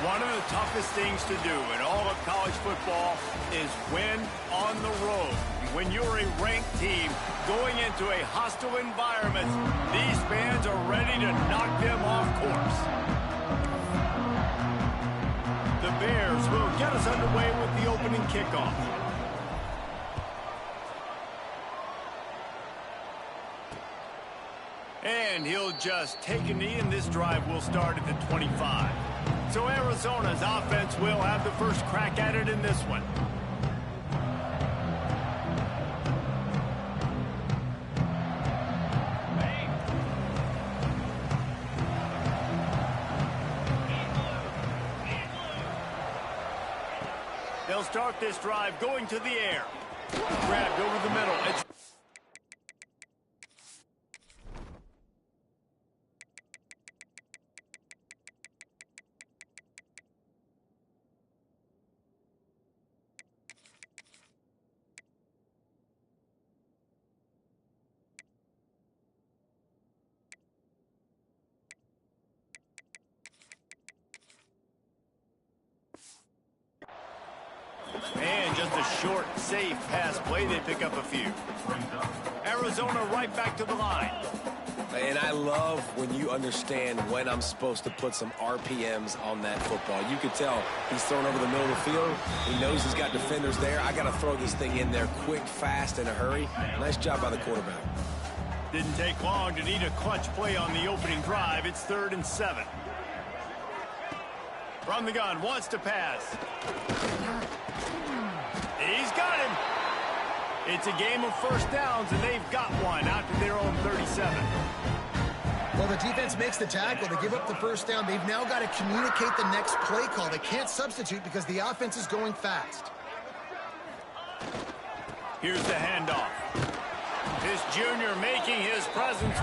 One of the toughest things to do in all of college football is win on the road. When you're a ranked team going into a hostile environment, these fans are ready to knock them off course. The Bears will get us underway with the opening kickoff. And he'll just take a knee, and this drive will start at the 25. So Arizona's offense will have the first crack at it in this one. They'll start this drive going to the air. Grabbed over the middle. And just a short, safe pass play. They pick up a few. Arizona right back to the line. And I love when you understand when I'm supposed to put some RPMs on that football. You could tell he's throwing over the middle of the field. He knows he's got defenders there. I got to throw this thing in there quick, fast, in a hurry. Nice job by the quarterback. Didn't take long to need a clutch play on the opening drive. It's 3rd and 7. From the gun, wants to pass. He's got him. It's a game of first downs, and they've got one out to their own 37. Well, the defense makes the tackle. They give up the first down. They've now got to communicate the next play call. They can't substitute because the offense is going fast. Here's the handoff. This junior making his presence.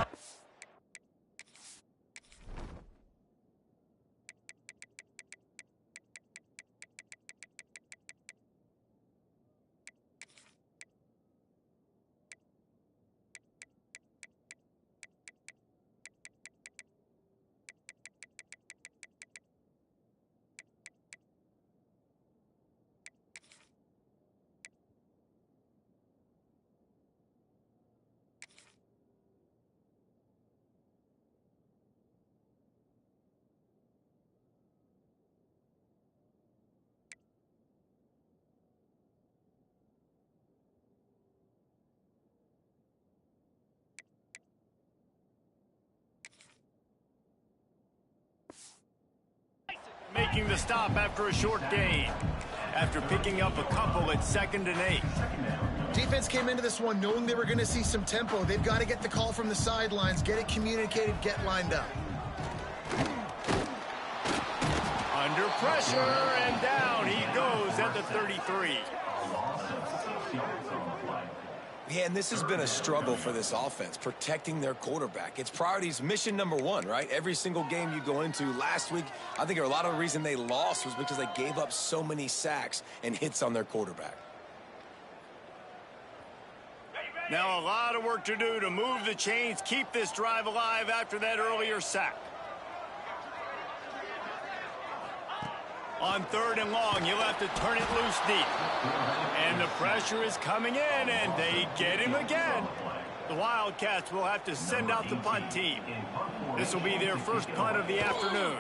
Making the stop after a short gain. After picking up a couple at 2nd and 8. Defense came into this one knowing they were going to see some tempo. They've got to get the call from the sidelines, get it communicated, get lined up. Under pressure, and down he goes at the 33. Yeah, and this has been a struggle for this offense, protecting their quarterback. It's priorities, mission number one, right? Every single game you go into. Last week, I think a lot of the reason they lost was because they gave up so many sacks and hits on their quarterback. Now a lot of work to do to move the chains, keep this drive alive after that earlier sack. On 3rd and long, he'll have to turn it loose deep. And the pressure is coming in, and they get him again. The Wildcats will have to send out the punt team. This will be their first punt of the afternoon.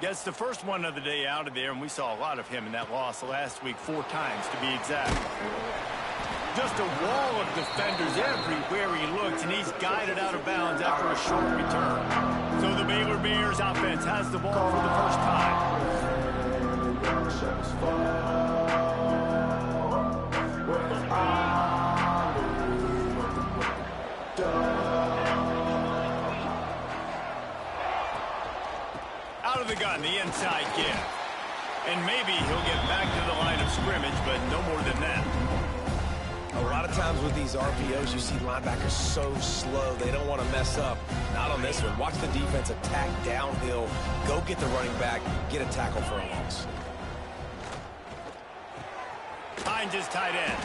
Gets the first one of the day out of there, and we saw a lot of him in that loss last week, 4 times to be exact. Just a wall of defenders everywhere he looks, and he's guided out of bounds after a short return. So the Baylor Bears offense has the ball for the first time. Out of the gun, the inside give. And maybe he'll get back to the line of scrimmage, but no more than that. A lot of times with these RPOs, you see linebackers so slow, they don't want to mess up. Not on this one. Watch the defense attack downhill, go get the running back, get a tackle for a loss. Finds his tight end.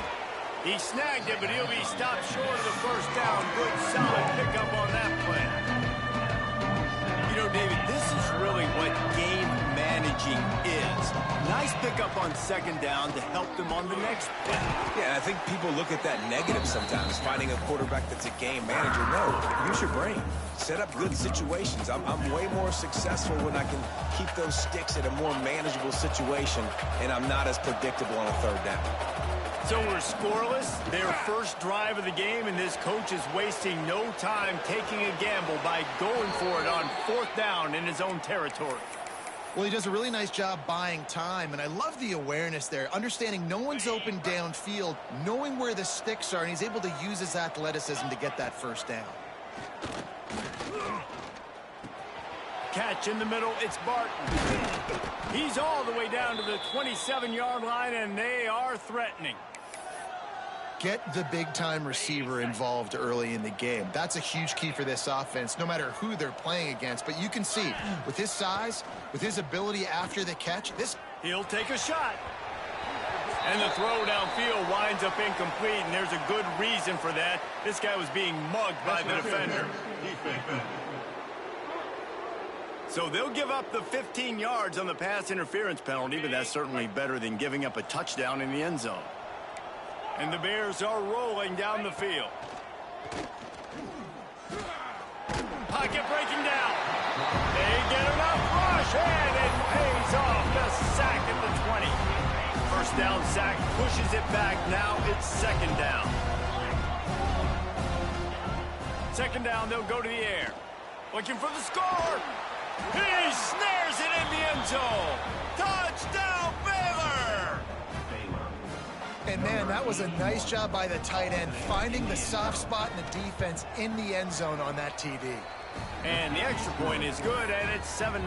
He snagged it, but he'll be stopped short of the first down. Good, solid pickup on that play. You know, David, this is really what game management strategy is. Nice pickup on second down to help them on the next play. Yeah, I think people look at that negative sometimes, finding a quarterback that's a game manager. No, use your brain. Set up good situations. I'm way more successful when I can keep those sticks at a more manageable situation, and I'm not as predictable on a third down. So we're scoreless, their first drive of the game, and this coach is wasting no time taking a gamble by going for it on fourth down in his own territory. Well, he does a really nice job buying time, and I love the awareness there, understanding no one's open downfield, knowing where the sticks are, and he's able to use his athleticism to get that first down. Catch in the middle, it's Barton. He's all the way down to the 27-yard line, and they are threatening. Get the big-time receiver involved early in the game. That's a huge key for this offense, no matter who they're playing against. But you can see, with his size, with his ability after the catch, he'll take a shot. And the throw downfield winds up incomplete, and there's a good reason for that. This guy was being mugged by the defender. So they'll give up the 15 yards on the pass interference penalty, but that's certainly better than giving up a touchdown in the end zone. And the Bears are rolling down the field. Pocket breaking down. They get enough rush, and it pays off. The sack at the 20. First down sack pushes it back. Now it's second down. Second down, they'll go to the air. Looking for the score. He snares it in the end zone. Touchdown, Baylor! And, man, that was a nice job by the tight end, finding the soft spot in the defense in the end zone on that TD. And the extra point is good, and it's 7-0.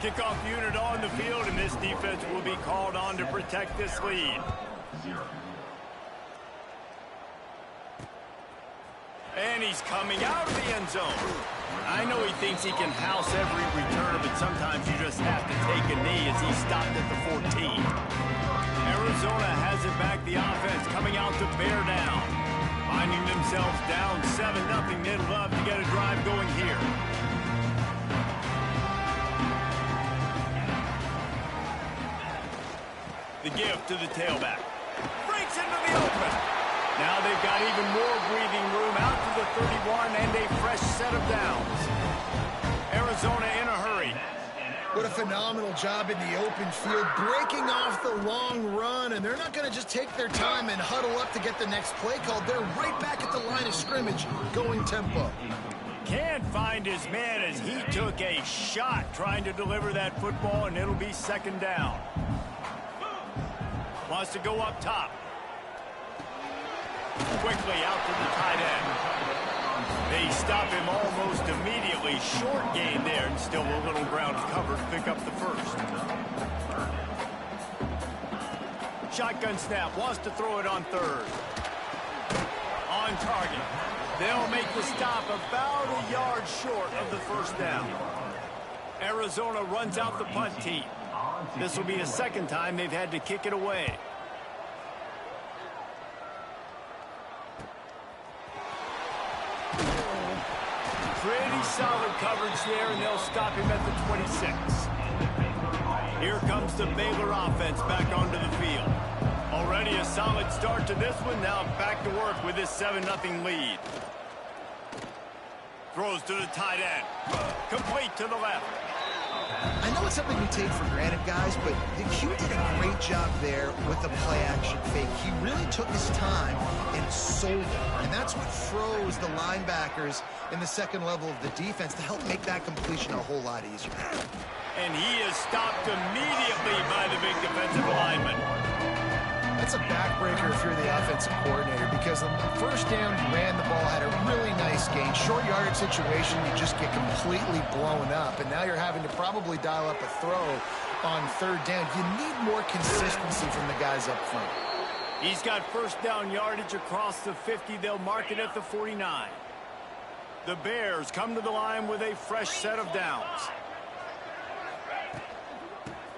Kickoff unit on the field, and this defense will be called on to protect this lead. And he's coming out of the end zone. I know he thinks he can house every returner, but sometimes you just have to take a knee as he stopped at the 14. Arizona has it back, the offense coming out to bear down. Finding themselves down 7-0, they'd love to get a drive going here. The give to the tailback. Breaks into the open. Now they've got even more breathing room out to the 31 and a fresh set of downs. Arizona in a hurry. What a phenomenal job in the open field, breaking off the long run, and they're not going to just take their time and huddle up to get the next play called. They're right back at the line of scrimmage, going tempo. Can't find his man as he took a shot trying to deliver that football, and it'll be second down. Wants to go up top. Quickly out to the tight end. They stop him almost immediately. Short gain there, and still a little ground covered to pick up the first. Shotgun snap, wants to throw it on third. On target. They'll make the stop about a yard short of the first down. Arizona runs out the punt team. This will be a second time they've had to kick it away. Pretty solid coverage there, and they'll stop him at the 26. Here comes the Baylor offense back onto the field. Already a solid start to this one. Now back to work with this 7-0 lead. Throws to the tight end. Complete to the left. I know it's something we take for granted, guys, but Q did a great job there with the play-action fake. He really took his time and sold it, and that's what froze the linebackers in the second level of the defense to help make that completion a whole lot easier. And he is stopped immediately by the big defensive lineman. That's a backbreaker if you're the offensive coordinator, because the first down, you ran the ball, had a really nice gain. Short yardage situation, you just get completely blown up, and now you're having to probably dial up a throw on third down. You need more consistency from the guys up front. He's got first down yardage across the 50. They'll mark it at the 49. The Bears come to the line with a fresh set of downs.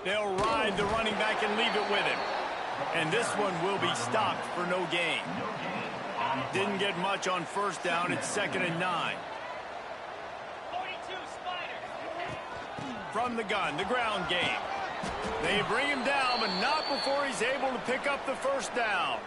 They'll ride the running back and leave it with him. And this one will be stopped for no gain. Didn't get much on first down. It's 2nd and 9. From the gun, the ground game. They bring him down, but not before he's able to pick up the first down.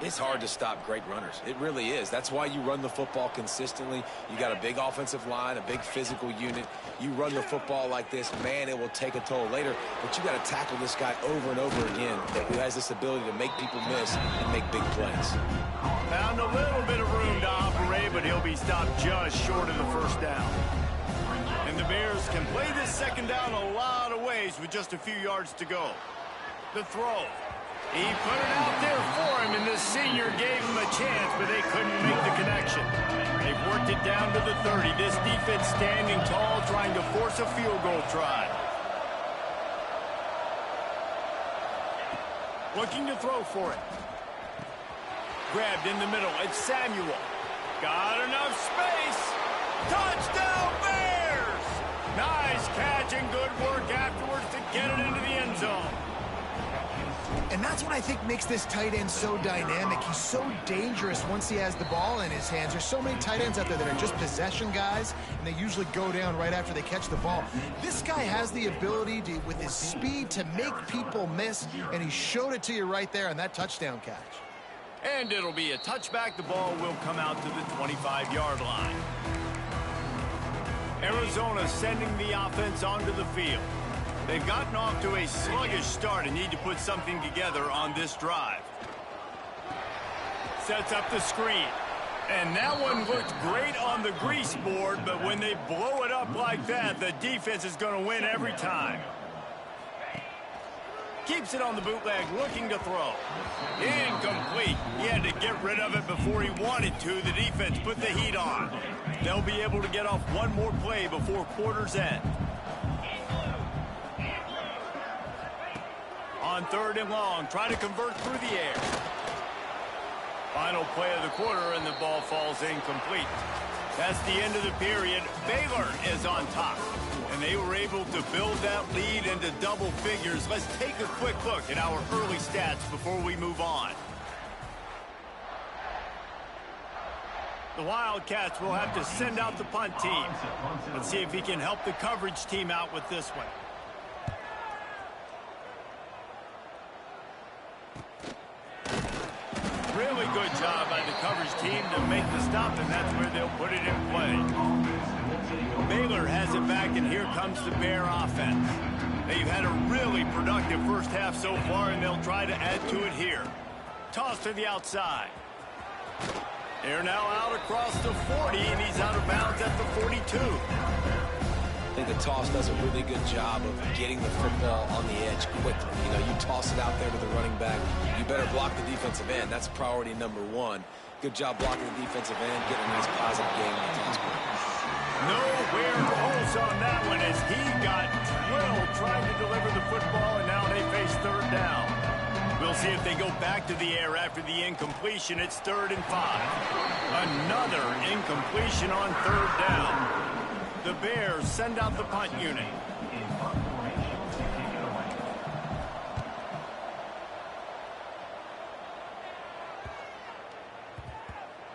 It's hard to stop great runners. It really is. That's why you run the football consistently. You got a big offensive line, a big physical unit. You run the football like this, man, it will take a toll later. But you got to tackle this guy over and over again who has this ability to make people miss and make big plays. Found a little bit of room to operate, but he'll be stopped just short of the first down. And the Bears can play this second down a lot of ways with just a few yards to go. The throw. He put it out there for him, and the senior gave him a chance, but they couldn't make the connection. They've worked it down to the 30. This defense standing tall, trying to force a field goal try. Looking to throw for it. Grabbed in the middle. It's Samuel. Got enough space. Touchdown, Bears! Nice catch and good work afterwards to get it into the end zone. And that's what I think makes this tight end so dynamic. He's so dangerous once he has the ball in his hands. There's so many tight ends out there that are just possession guys, and they usually go down right after they catch the ball. This guy has the ability to, with his speed, to make people miss, and he showed it to you right there on that touchdown catch. And it'll be a touchback. The ball will come out to the 25-yard line. Arizona sending the offense onto the field. They've gotten off to a sluggish start and need to put something together on this drive. Sets up the screen. And that one looked great on the grease board, but when they blow it up like that, the defense is going to win every time. Keeps it on the bootleg, looking to throw. Incomplete. He had to get rid of it before he wanted to. The defense put the heat on. They'll be able to get off one more play before quarter's end. On 3rd and long, try to convert through the air. Final play of the quarter, and the ball falls incomplete. That's the end of the period. Baylor is on top, and they were able to build that lead into double figures. Let's take a quick look at our early stats before we move on. The Wildcats will have to send out the punt team. Let's see if he can help the coverage team out with this one. Really good job by the coverage team to make the stop, and that's where they'll put it in play. Baylor has it back, and here comes the Bear offense. They've had a really productive first half so far, and they'll try to add to it here. Toss to the outside. They're now out across the 40, and he's out of bounds at the 42. I think the toss does a really good job of getting the football on the edge quickly. You know, you toss it out there to the running back. You better block the defensive end. That's priority number one. Good job blocking the defensive end, getting a nice positive game on the toss point. Nowhere close on that one as he got drilled trying to deliver the football, and now they face 3rd down. We'll see if they go back to the air after the incompletion. It's 3rd and 5. Another incompletion on 3rd down. The Bears send out the punt unit.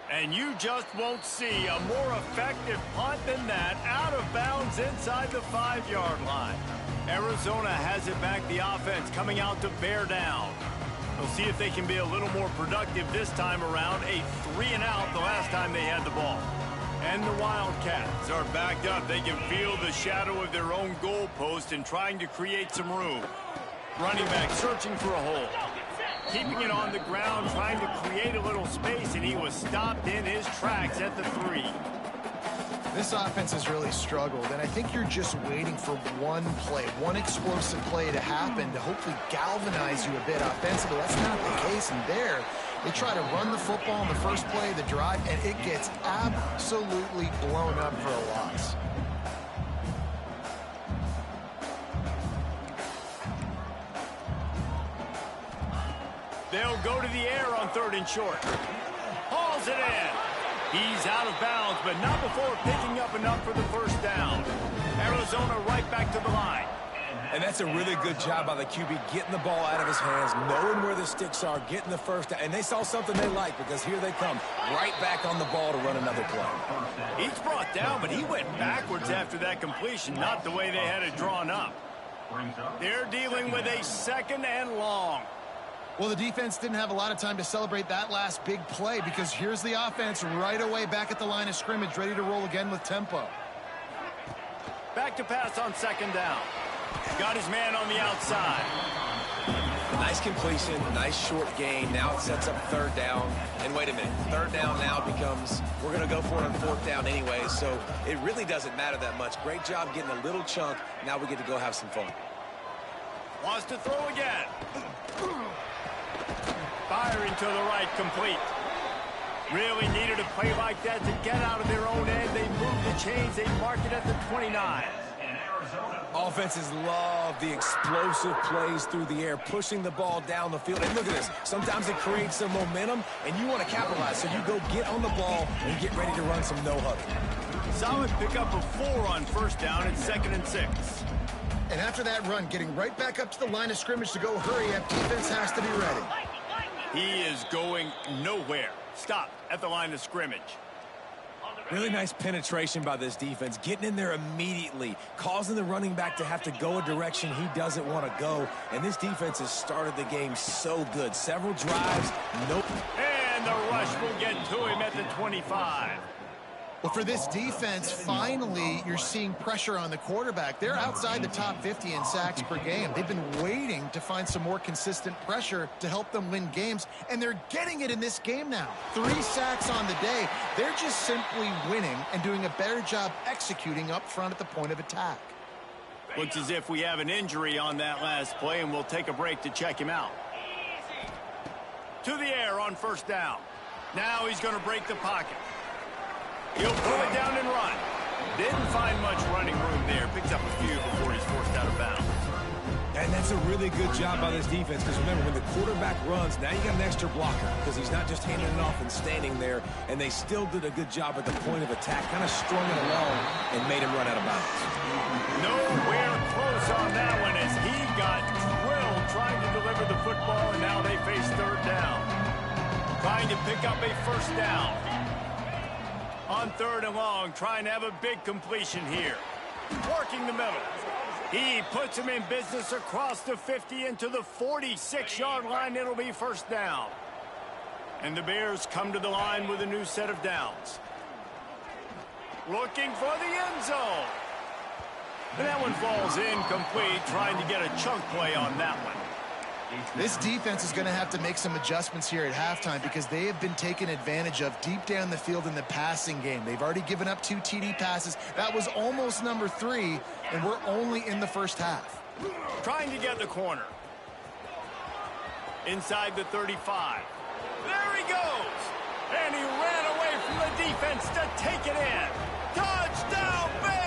And you just won't see a more effective punt than that, out of bounds inside the 5-yard line. Arizona has it back, the offense coming out to bear down. We'll see if they can be a little more productive this time around. A 3-and-out the last time they had the ball. And the Wildcats are backed up. They can feel the shadow of their own goalpost and trying to create some room. Running back searching for a hole. Keeping it on the ground, trying to create a little space, and he was stopped in his tracks at the 3. This offense has really struggled, and I think you're just waiting for one play, one explosive play to happen to hopefully galvanize you a bit offensively. That's not the case, and there they try to run the football in the first play of the drive, and it gets absolutely blown up for a loss. They'll go to the air on 3rd and short. Hauls it in. He's out of bounds, but not before picking up enough for the first down. Arizona right back to the line. And that's a really good job by the QB, getting the ball out of his hands, knowing where the sticks are, getting the first down. And they saw something they like, because here they come, right back on the ball to run another play. He's brought down, but he went backwards after that completion, not the way they had it drawn up. They're dealing with a 2nd and long. Well, the defense didn't have a lot of time to celebrate that last big play because here's the offense right away back at the line of scrimmage, ready to roll again with tempo. Back to pass on 2nd down. Got his man on the outside. Nice completion, nice short gain. Now it sets up 3rd down. And wait a minute, 3rd down now becomes, we're going to go for it on 4th down anyway, so it really doesn't matter that much. Great job getting a little chunk. Now we get to go have some fun. Wants to throw again. Firing to the right, complete. Really needed a play like that to get out of their own end. They moved the chains. They mark it at the 29. Offenses love the explosive plays through the air, pushing the ball down the field. And look at this. Sometimes it creates some momentum, and you want to capitalize. So you go get on the ball and get ready to run some no-huddle. Solid pickup of 4 on 1st down and 2nd and 6. And after that run, getting right back up to the line of scrimmage to go hurry up, defense has to be ready. He is going nowhere. Stop at the line of scrimmage. Really nice penetration by this defense, getting in there immediately, causing the running back to have to go a direction he doesn't want to go. And this defense has started the game so good. Several drives, nope. And the rush will get to him at the 25. Well, for this defense, finally, you're seeing pressure on the quarterback. They're outside the top 50 in sacks per game. They've been waiting to find some more consistent pressure to help them win games, and they're getting it in this game now. 3 sacks on the day. They're just simply winning and doing a better job executing up front at the point of attack. Looks as if we have an injury on that last play, and we'll take a break to check him out. To the air on 1st down. Now he's going to break the pocket. He'll pull it down and run. Didn't find much running room there. Picks up a few before he's forced out of bounds. And that's a really good job by this defense, because remember, when the quarterback runs, now you got an extra blocker, because he's not just handing it off and standing there, and they still did a good job at the point of attack, kind of strung it along and made him run out of bounds. Nowhere close on that one as he got drilled trying to deliver the football, and now they face 3rd down. Trying to pick up a 1st down. On 3rd and long, trying to have a big completion here. Working the middle. He puts him in business across the 50 into the 46-yard line. It'll be 1st down. And the Bears come to the line with a new set of downs. Looking for the end zone. And that one falls incomplete, trying to get a chunk play on that one. This defense is going to have to make some adjustments here at halftime because they have been taken advantage of deep down the field in the passing game. They've already given up 2 TD passes. That was almost number 3, and we're only in the 1st half. Trying to get the corner. Inside the 35. There he goes. And he ran away from the defense to take it in. Touchdown, Baylor!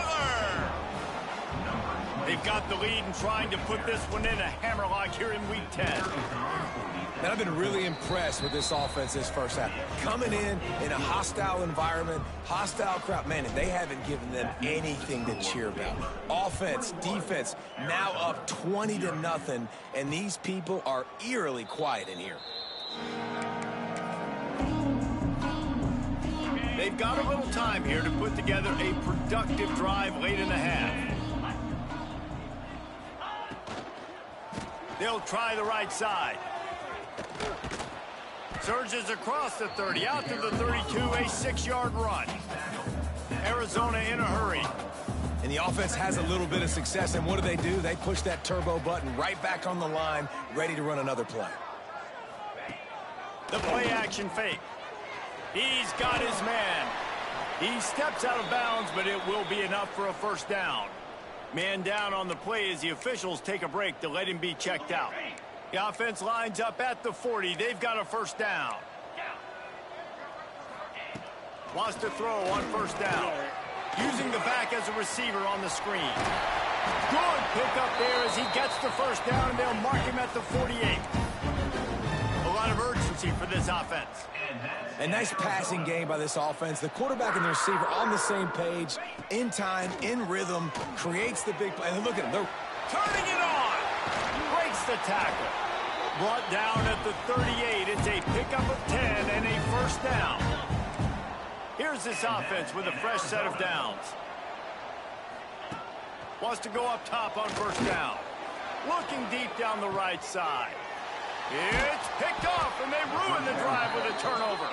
They've got the lead and trying to put this one in a hammerlock here in Week 10. And I've been really impressed with this offense this 1st half. Coming in a hostile environment, hostile crowd. Man, they haven't given them anything to cheer about. Offense, defense, now up 20-0, and these people are eerily quiet in here. They've got a little time here to put together a productive drive late in the half. They'll try the right side. Surges across the 30, out to the 32, a 6-yard run. Arizona in a hurry. And the offense has a little bit of success, and what do? They push that turbo button right back on the line, ready to run another play. The play action fake. He's got his man. He steps out of bounds, but it will be enough for a 1st down. Man down on the play as the officials take a break to let him be checked out. The offense lines up at the 40. They've got a 1st down. Wants to throw on 1st down. Using the back as a receiver on the screen. Good pickup there as he gets the 1st down, and they'll mark him at the 48. A lot of urgency for this offense. A nice passing game by this offense. The quarterback and the receiver on the same page, in time, in rhythm, creates the big play. And look at him. They're turning it on. Breaks the tackle. Brought down at the 38. It's a pickup of 10 and a 1st down. Here's this offense with a fresh set of downs. Wants to go up top on 1st down. looking deep down the right side. It's picked off, and they ruin the drive with a turnover.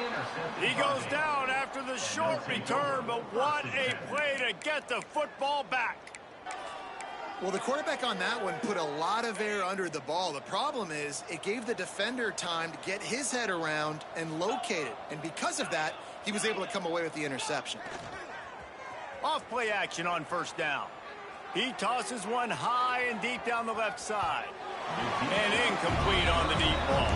He goes down after the short return, but what a play to get the football back. Well, the quarterback on that one put a lot of air under the ball. The problem is it gave the defender time to get his head around and locate it. And because of that, he was able to come away with the interception. Off-play action on first down. He tosses one high and deep down the left side. And incomplete on the deep ball.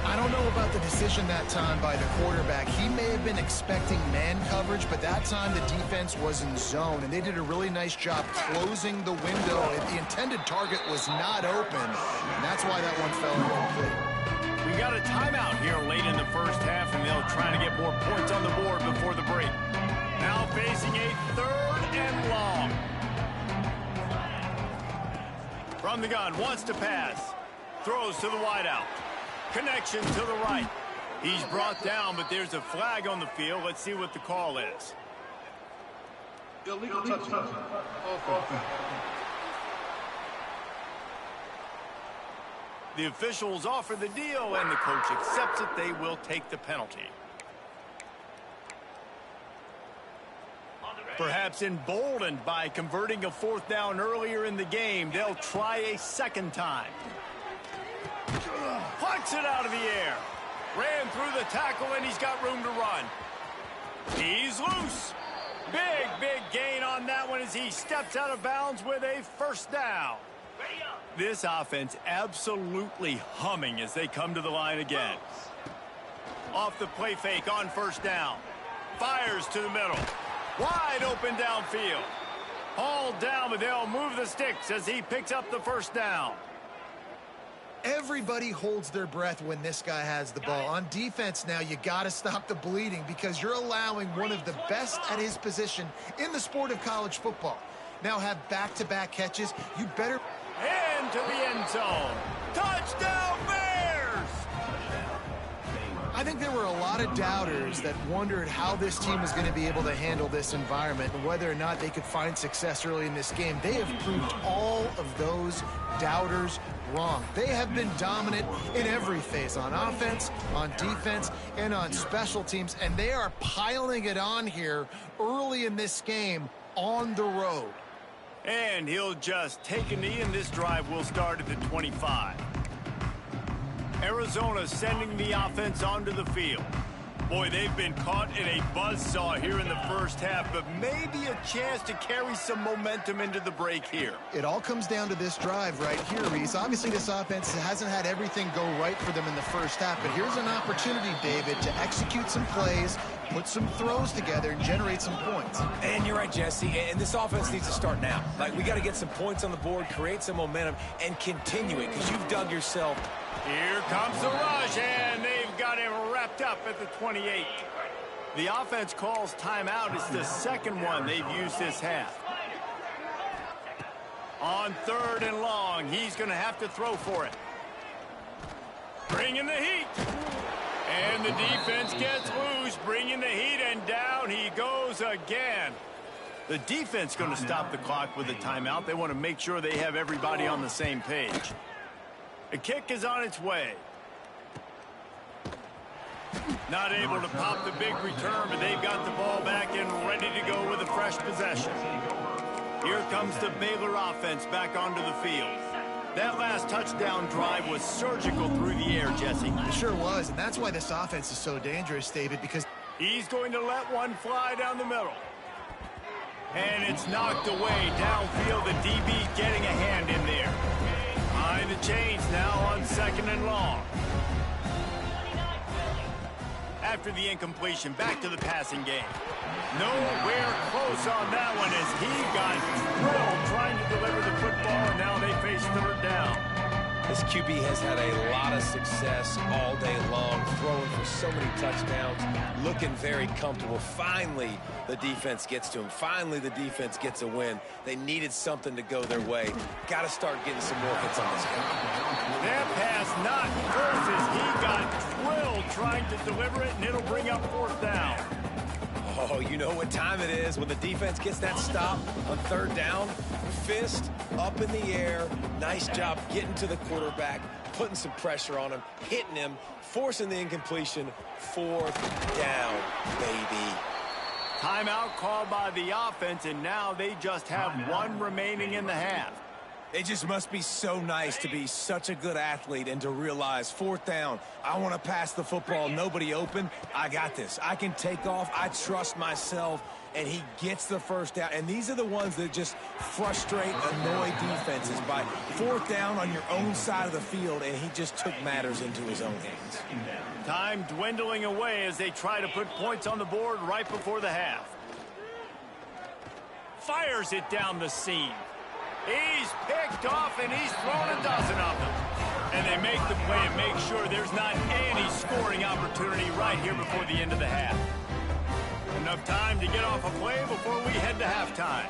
I don't know about the decision that time by the quarterback. He may have been expecting man coverage, but that time the defense was in zone, and they did a really nice job closing the window. The intended target was not open, and that's why that one fell incomplete. We got a timeout here late in the first half, and they'll try to get more points on the board before the break. Now facing a 3rd and long. From the gun, wants to pass. Throws to the wideout. Connection to the right. He's brought down, but there's a flag on the field. Let's see what the call is. Illegal touching. The officials offer the deal, and the coach accepts it. They will take the penalty. Perhaps emboldened by converting a 4th down earlier in the game, they'll try a second time. Plucks it out of the air. Ran through the tackle, and he's got room to run. He's loose. Big gain on that one as he steps out of bounds with a 1st down. This offense absolutely humming as they come to the line again. Off the play fake on 1st down. Fires to the middle. Wide open downfield. Hauled down, but they'll move the sticks as he picks up the 1st down. Everybody holds their breath when this guy has the ball. On defense now, you got to stop the bleeding because you're allowing one of the best at his position in the sport of college football. Now have back-to-back catches. You better... Into the end zone. Touchdown, Bears! I think there were a lot of doubters that wondered how this team was going to be able to handle this environment and whether or not they could find success early in this game. They have proved all of those doubters wrong. They have been dominant in every phase, on offense, on defense, and on special teams, and they are piling it on here early in this game on the road. And he'll just take a knee, and this drive will start at the 25. Arizona sending the offense onto the field. Boy, they've been caught in a buzzsaw here in the first half, but maybe a chance to carry some momentum into the break here. It all comes down to this drive right here, Reese. Obviously, this offense hasn't had everything go right for them in the first half, but here's an opportunity, David, to execute some plays, put some throws together, and generate some points. And you're right, Jesse, and this offense needs to start now. Like, we got to get some points on the board, create some momentum, and continue it, because you've dug yourself. Here comes the rush, and they've got him wrapped up at the 28. The offense calls timeout. It's the second one they've used this half. On 3rd and long, he's going to have to throw for it. Bringing the heat. And the defense gets loose, bringing the heat, and down he goes again. The defense going to stop the clock with a timeout. They want to make sure they have everybody on the same page. The kick is on its way. Not able to pop the big return, but they've got the ball back and ready to go with a fresh possession. Here comes the Baylor offense back onto the field. That last touchdown drive was surgical through the air, Jesse. It sure was, and that's why this offense is so dangerous, David, because he's going to let one fly down the middle. And it's knocked away downfield. The DB getting a hand in there. Behind the chains now on 2nd and long. After the incompletion, back to the passing game. Nowhere close on that one as he got drilled trying to deliver the football, and now they face 3rd down. This QB has had a lot of success all day long, throwing for so many touchdowns, looking very comfortable. Finally, the defense gets to him. Finally, the defense gets a win. They needed something to go their way. Got to start getting some more hits on this guy. That pass not forced as he got drilled trying to deliver it, and it'll bring up 4th down. Oh, you know what time it is when the defense gets that stop on third down. Fist up in the air. Nice job getting to the quarterback, putting some pressure on him, hitting him, forcing the incompletion. Fourth down, baby. Timeout called by the offense, and now they just have one remaining in the half. It just must be so nice to be such a good athlete and to realize fourth down, I want to pass the football, nobody open, I got this. I can take off, I trust myself, and he gets the first down. And these are the ones that just frustrate, annoy defenses by fourth down on your own side of the field, and he just took matters into his own hands. Time dwindling away as they try to put points on the board right before the half. Fires it down the seam. He's picked off, and he's thrown a dozen of them. And they make the play and make sure there's not any scoring opportunity right here before the end of the half. Enough time to get off a play before we head to halftime.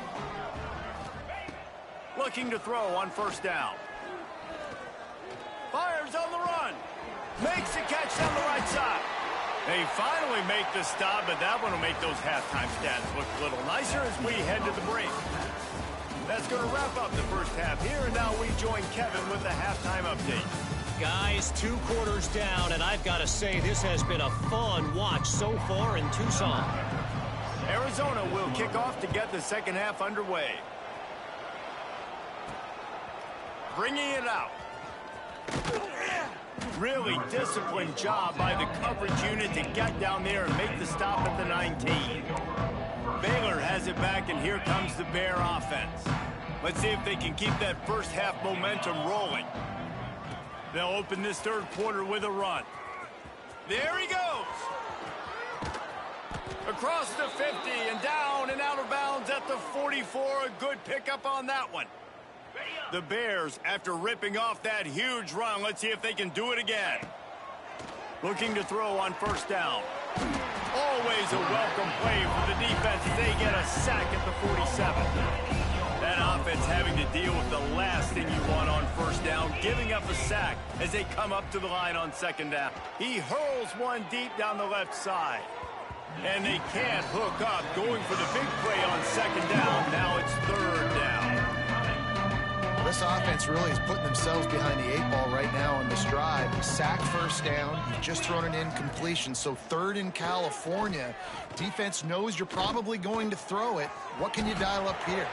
Looking to throw on first down. Fires on the run. Makes the catch down the right side. They finally make the stop, but that one will make those halftime stats look a little nicer as we head to the break. That's going to wrap up the first half here, and now we join Kevin with the halftime update. Guys, 2 quarters down, and I've got to say this has been a fun watch so far in Tucson. Arizona will kick off to get the second half underway. Bringing it out. Really disciplined job by the coverage unit to get down there and make the stop at the 19. Baylor has it back, and here comes the Bear offense. Let's see if they can keep that first half momentum rolling. They'll open this third quarter with a run. There he goes. Across the 50 and down and out of bounds at the 44. A good pickup on that one. The Bears, after ripping off that huge run, let's see if they can do it again. Looking to throw on first down. Always a welcome play for the defense as they get a sack at the 47. That offense having to deal with the last thing you want on first down, giving up a sack as they come up to the line on second down. He hurls one deep down the left side. And they can't hook up, going for the big play on second down. Now it's third down. This offense really is putting themselves behind the 8 ball right now on this drive. Sack first down. You've just thrown an incompletion. So third in California. Defense knows you're probably going to throw it. What can you dial up here?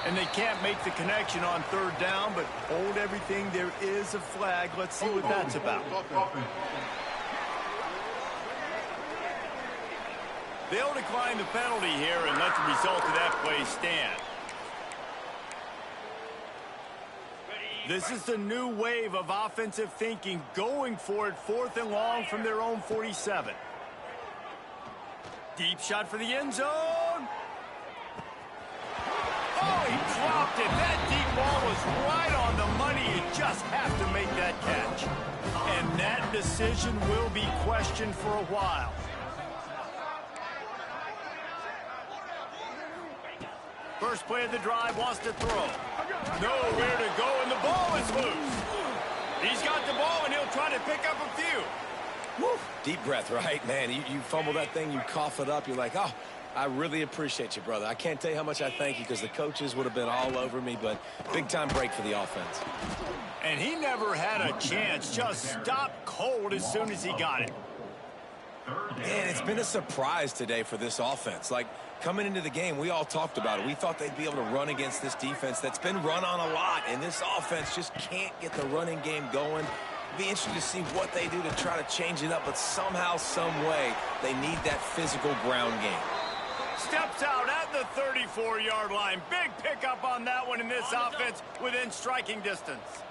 And they can't make the connection on third down, but hold everything. There is a flag. Let's see what that's about. They'll decline the penalty here and let the result of that play stand. This is the new wave of offensive thinking, going for it fourth and long from their own 47. Deep shot for the end zone. Oh, he dropped it. That deep ball was right on the money. You just have to make that catch. And that decision will be questioned for a while. First play of the drive, wants to throw. Nowhere to go, and the ball is loose. He's got the ball, and he'll try to pick up a few. Woo. Deep breath, right, man? You fumble that thing, you cough it up, you're like, oh, I really appreciate you, brother. I can't tell you how much I thank you because the coaches would have been all over me, but big-time break for the offense. And he never had a chance, just stopped cold as soon as he got it. Man, it's been a surprise today for this offense. Like, coming into the game, we all talked about it. We thought they'd be able to run against this defense that's been run on a lot, and this offense just can't get the running game going. It'll be interesting to see what they do to try to change it up, but somehow, some way, they need that physical ground game. Steps out at the 34-yard line. Big pickup on that one in this offense within striking distance.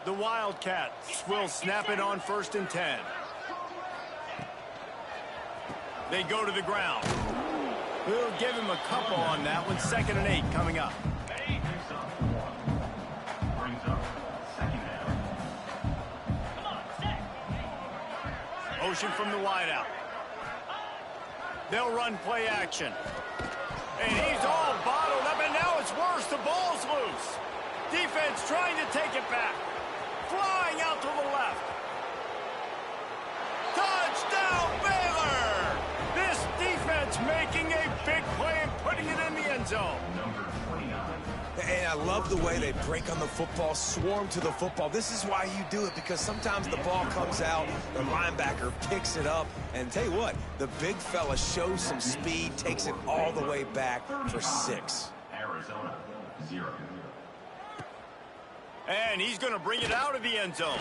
The Wildcats will snap it on 1st and 10. They go to the ground. We'll give him a couple on that one. 2nd and 8 coming up. Motion from the wideout. They'll run play action. And he's all bottled up, and now it's worse. The ball's loose. Defense trying to take it back. Flying out to the left. Touchdown, Baylor! This defense It's making a big play and putting it in the end zone. And I love the way they break on the football, swarm to the football. This is why you do it, because sometimes the ball comes out, the linebacker picks it up, and tell you what, the big fella shows some speed, takes it all the way back for 6. Arizona, 0. And he's going to bring it out of the end zone.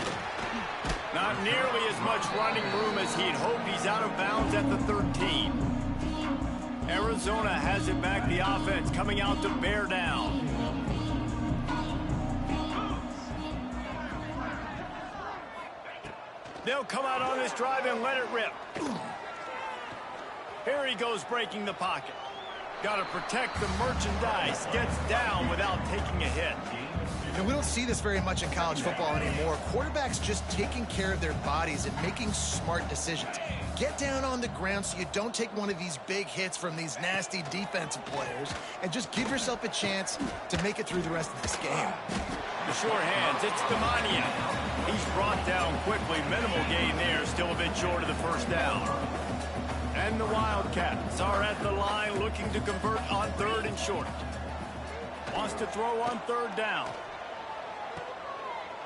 Not nearly as much running room as he'd hoped. He's out of bounds at the 13. Arizona has it back, the offense coming out to bear down. They'll come out on this drive and let it rip. Here he goes, breaking the pocket. Got to protect the merchandise. Gets down without taking a hit. And we don't see this very much in college football anymore. Quarterbacks just taking care of their bodies and making smart decisions. Get down on the ground so you don't take one of these big hits from these nasty defensive players, and just give yourself a chance to make it through the rest of this game. The short hands, it's Ncaa26. He's brought down quickly. Minimal gain there, still a bit short of the first down. And the Wildcats are at the line looking to convert on 3rd and short. Wants to throw on 3rd down.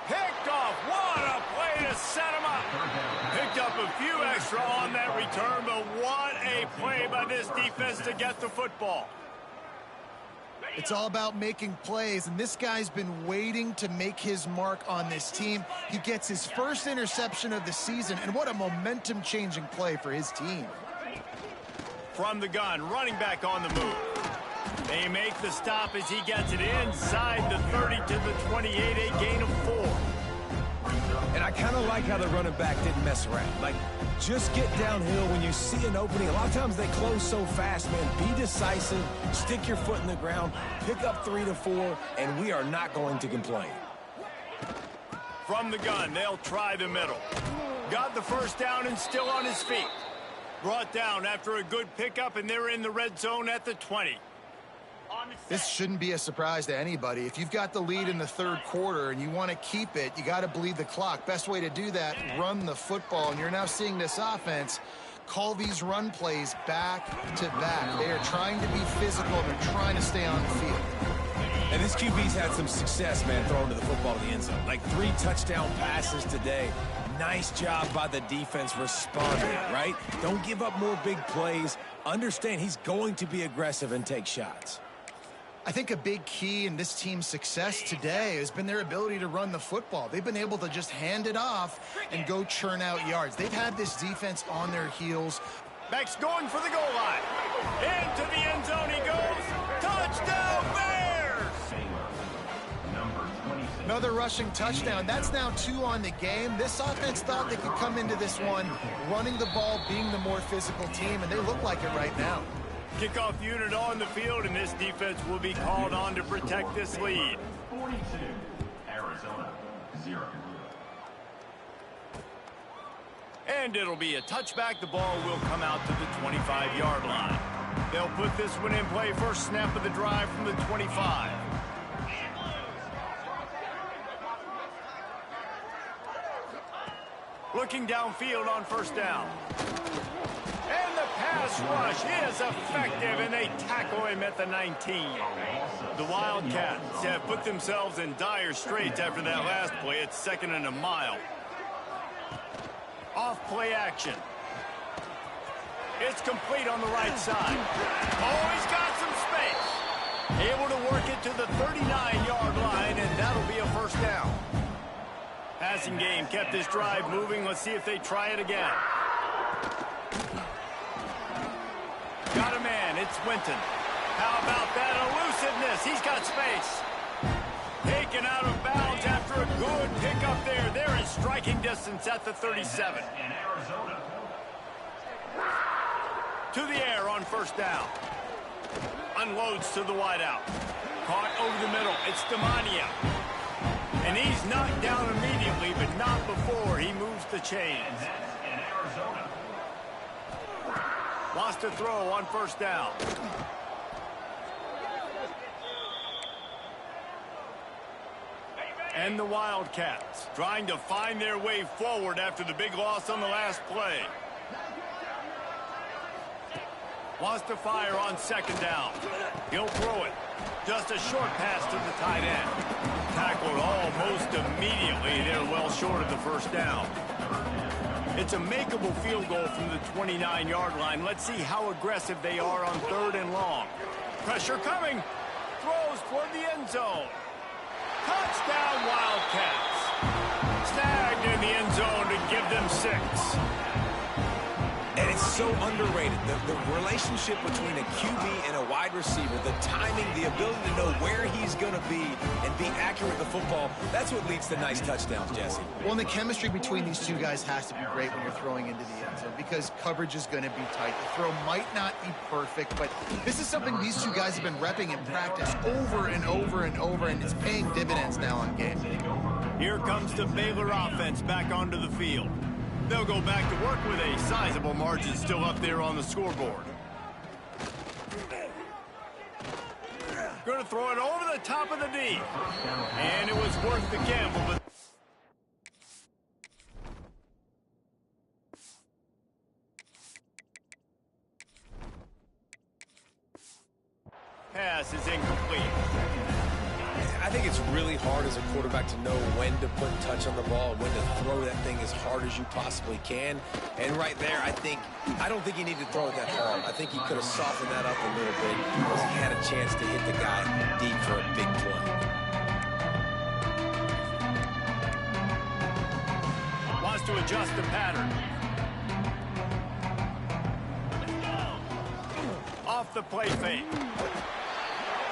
Picked off. What a play to set him up. Picked up a few extra on that return, but what a play by this defense to get the football. It's all about making plays, and this guy's been waiting to make his mark on this team. He gets his first interception of the season, and what a momentum-changing play for his team. From the gun, running back on the move. They make the stop as he gets it inside the 30 to the 28, a gain of 4. And I kind of like how the running back didn't mess around. Like, just get downhill when you see an opening. A lot of times they close so fast, man. Be decisive, stick your foot in the ground, pick up 3 to 4, and we are not going to complain. From the gun, they'll try the middle. Got the first down and still on his feet. Brought down after a good pickup, and they're in the red zone at the 20. This shouldn't be a surprise to anybody. If you've got the lead in the 3rd quarter and you want to keep it, you got to bleed the clock. Best way to do that, run the football. And you're now seeing this offense call these run plays back to back. They are trying to be physical. They're trying to stay on the field. And this QB's had some success, man, throwing to the football to the end zone. Like 3 touchdown passes today. Nice job by the defense responding, right? Don't give up more big plays. Understand he's going to be aggressive and take shots. I think a big key in this team's success today has been their ability to run the football. They've been able to just hand it off and go churn out yards. They've had this defense on their heels. Max going for the goal line. Into the end zone he goes. Touchdown Bears! Another rushing touchdown. That's now 2 on the game. This offense thought they could come into this one running the ball, being the more physical team, and they look like it right now. Kickoff unit on the field, and this defense will be called on to protect this lead. 42, Arizona, 0. And it'll be a touchback. The ball will come out to the 25-yard line. They'll put this one in play. First snap of the drive from the 25. Looking downfield on first down. And the pass rush is effective, and they tackle him at the 19. The Wildcats have put themselves in dire straits after that last play. It's 2nd and a mile. Off play action. It's complete on the right side. Oh, he's got some space. Able to work it to the 39-yard line, and that'll be a first down. Passing game kept this drive moving. Let's see if they try it again. Got a man. It's Winton. How about that elusiveness? He's got space. Taken out of bounds after a good pickup there. They're in striking distance at the 37. To the air on first down. Unloads to the wideout. Caught over the middle. It's Ncaa26. And he's knocked down immediately, but not before he moves the chains. Wants to throw on first down. And the Wildcats trying to find their way forward after the big loss on the last play. Wants to fire on second down. He'll throw it. Just a short pass to the tight end. Tackled almost immediately. They're well short of the first down. It's a makeable field goal from the 29-yard line. Let's see how aggressive they are on 3rd and long. Pressure coming. Throws toward the end zone. Touchdown, Wildcats. Snagged in the end zone to give them 6. And it's so underrated. The relationship between a QB and a wide receiver, the timing, the ability to know where he's going to be and be accurate with the football, that's what leads to nice touchdowns, Jesse. Well, and the chemistry between these two guys has to be great when you're throwing into the end zone because coverage is going to be tight. The throw might not be perfect, but this is something these two guys have been repping in practice over and over and over, and it's paying dividends now on game. Here comes the Baylor offense back onto the field. They'll go back to work with a sizable margin still up there on the scoreboard. Going to throw it over the top of the D. And it was worth the gamble, but pass is incomplete. I think it's really hard as a quarterback to know when to put touch on the ball and when to throw that thing as hard as you possibly can. And right there, I don't think he needed to throw it that hard. I think he could have softened that up a little bit because he had a chance to hit the guy deep for a big play. Wants to adjust the pattern. Off the play fake.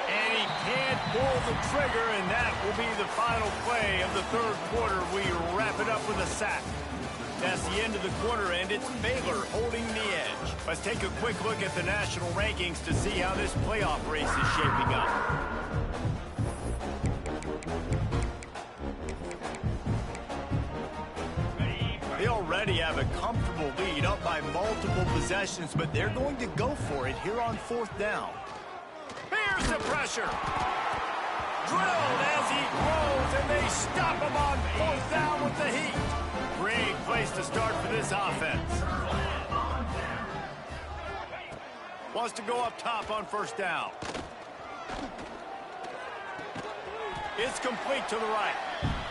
And he can't pull the trigger, and that will be the final play of the 3rd quarter. We wrap it up with a sack. That's the end of the quarter, and it's Baylor holding the edge. Let's take a quick look at the national rankings to see how this playoff race is shaping up. They already have a comfortable lead up by multiple possessions, but they're going to go for it here on 4th down. Here's the pressure. Drilled as he throws, and they stop him on 4th down with the heat. Great place to start for this offense. Wants to go up top on 1st down. It's complete to the right.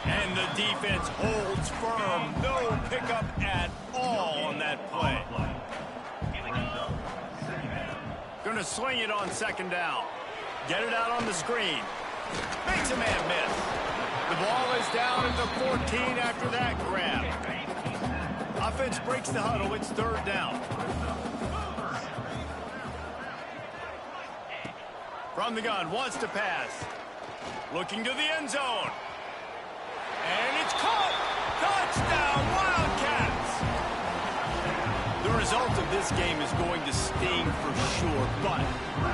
And the defense holds firm. No pickup at all on that play. Going to sling it on 2nd down. Get it out on the screen. Makes a man miss. The ball is down at the 14 after that grab. Offense breaks the huddle. It's 3rd down. From the gun, wants to pass. Looking to the end zone. And it's caught. Touchdown, Wildcats. The result of this game is going to sting for sure, but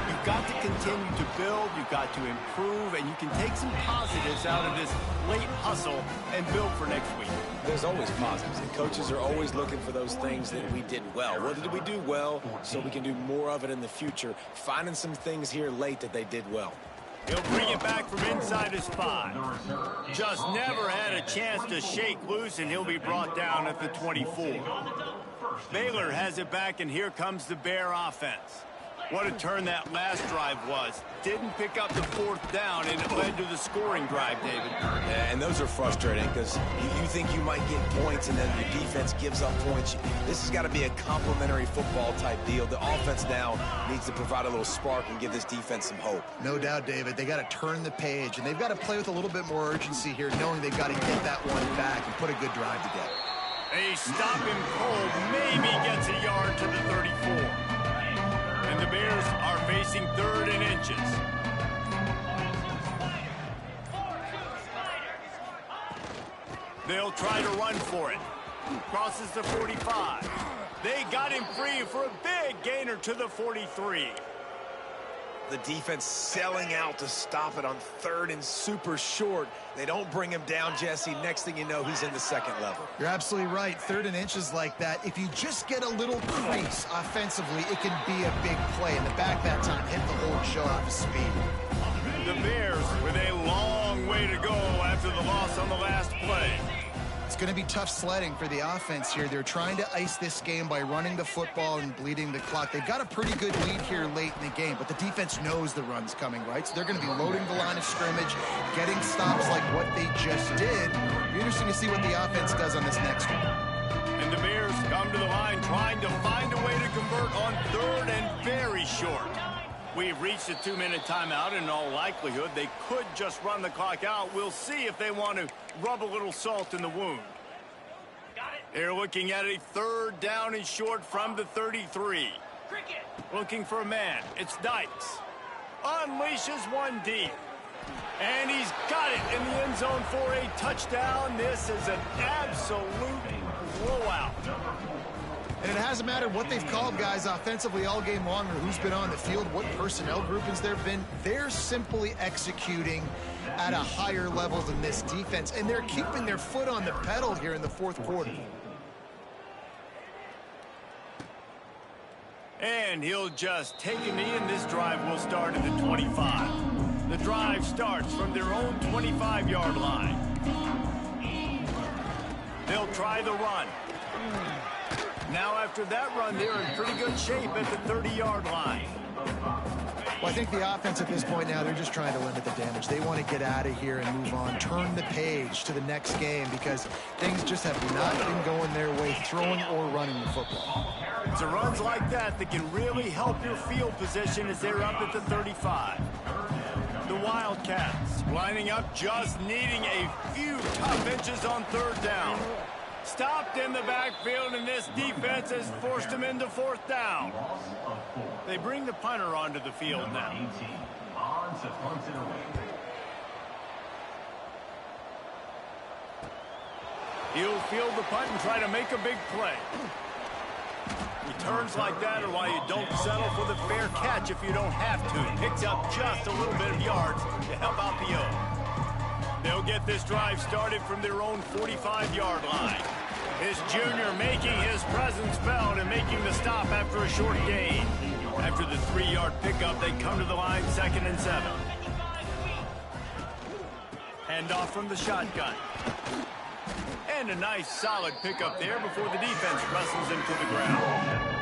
you've got to continue to build, you've got to improve, and you can take some positives out of this late hustle and build for next week. There's always positives, and coaches are always looking for those things that we did well. What did we do well so we can do more of it in the future? Finding some things here late that they did well. He'll bring it back from inside his 5. Just never had a chance to shake loose, and he'll be brought down at the 24. Baylor has it back, and here comes the Bear offense. What a turn that last drive was. Didn't pick up the 4th down, and it led to the scoring drive, David. Yeah, and those are frustrating because you think you might get points, and then your defense gives up points. This has got to be a complementary football type deal. The offense now needs to provide a little spark and give this defense some hope. No doubt, David. They got to turn the page, and they've got to play with a little bit more urgency here, knowing they've got to get that one back and put a good drive together. They stop him cold, maybe gets a yard to the 34. And the Bears are facing 3rd and inches. They'll try to run for it. Crosses the 45. They got him free for a big gainer to the 43. The defense selling out to stop it on 3rd and super short. They don't bring him down, Jesse. Next thing you know, he's in the 2nd level. You're absolutely right. 3rd and inches like that, if you just get a little crease offensively, it can be a big play. And the back that time hit the hole and show off his speed. The Bears with a long way to go after the loss on the last play. It's going to be tough sledding for the offense here. They're trying to ice this game by running the football and bleeding the clock. They've got a pretty good lead here late in the game, but the defense knows the run's coming, right? So they're going to be loading the line of scrimmage, getting stops like what they just did. It'll be interesting to see what the offense does on this next one. And the Bears come to the line trying to find a way to convert on third and very short. We've reached a 2-minute timeout, and in all likelihood, they could just run the clock out. We'll see if they want to rub a little salt in the wound. They're looking at a third down and short from the 33. Looking for a man. It's Dykes. Unleashes one deep. And he's got it in the end zone for a touchdown. This is an absolute blowout. And it hasn't mattered what they've called guys offensively all game long or who's been on the field, what personnel groupings there have been. They're simply executing at a higher level than this defense, and they're keeping their foot on the pedal here in the fourth quarter. And he'll just take a knee, and this drive will start at the 25. The drive starts from their own 25-yard line. They'll try the run. Now after that run, they're in pretty good shape at the 30-yard line. Well, I think the offense at this point now, they're just trying to limit the damage. They want to get out of here and move on, turn the page to the next game because things just have not been going their way, throwing or running the football. It's the runs like that that can really help your field position as they're up at the 35. The Wildcats lining up, just needing a few tough inches on third down. Stopped in the backfield, and this defense has forced him into fourth down. They bring the punter onto the field now. On to punt it away. He'll field the punt and try to make a big play. Returns like that are why you don't settle for the fair catch if you don't have to. Picks up just a little bit of yards to help out the O. They'll get this drive started from their own 45-yard line. His junior making his presence felt and making the stop after a short gain. After the 3-yard pickup, they come to the line 2nd and 7. Hand off from the shotgun. And a nice solid pickup there before the defense wrestles him to the ground.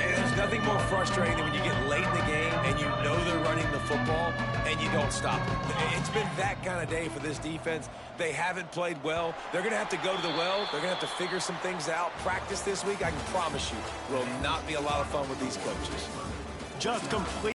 And there's nothing more frustrating than when you get late in the game and you know they're running the football and you don't stop them. It's been that kind of day for this defense. They haven't played well. They're going to have to go to the well. They're going to have to figure some things out. Practice this week, I can promise you, will not be a lot of fun with these coaches. Just complete.